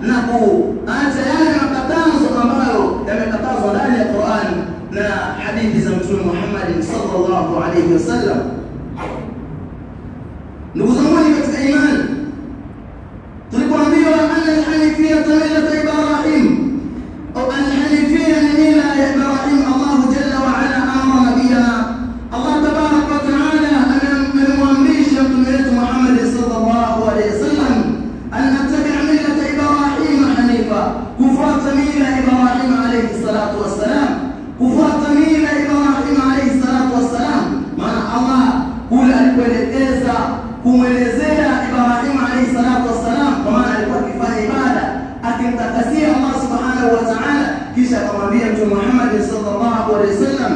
na kuacha yale makatazo ambayo yamekatazwa ndani ya Qur'an na hadithi za Mtume Muhammad sallallahu alayhi wasallam. Ndugu zangu katika imani, tulipoambiwa anna al-hanifiyya millata Ibrahim au al-hanifiyya mila ya Ibrahim, Allah jalla wa ala amara nabiyana, Allah tabarak wa taala amemwamrisha mtume wetu Muhammad sallallahu alayhi wasallam an nattabi'a millata Ibrahim hanifa, kufuata mila Ibrahim alayhi salatu wassalam, kufuata mila Ibrahim alayhi salatu wassalam. Maana Allah kule alipoelekeza kumwelezea Ibrahim alayhi salatu wassalam, kwa maana alikuwa akifanya ibada akimtakasia Allah subhanahu wa ta'ala, kisha akamwambia Mtume Muhammad sallallahu alayhi wasallam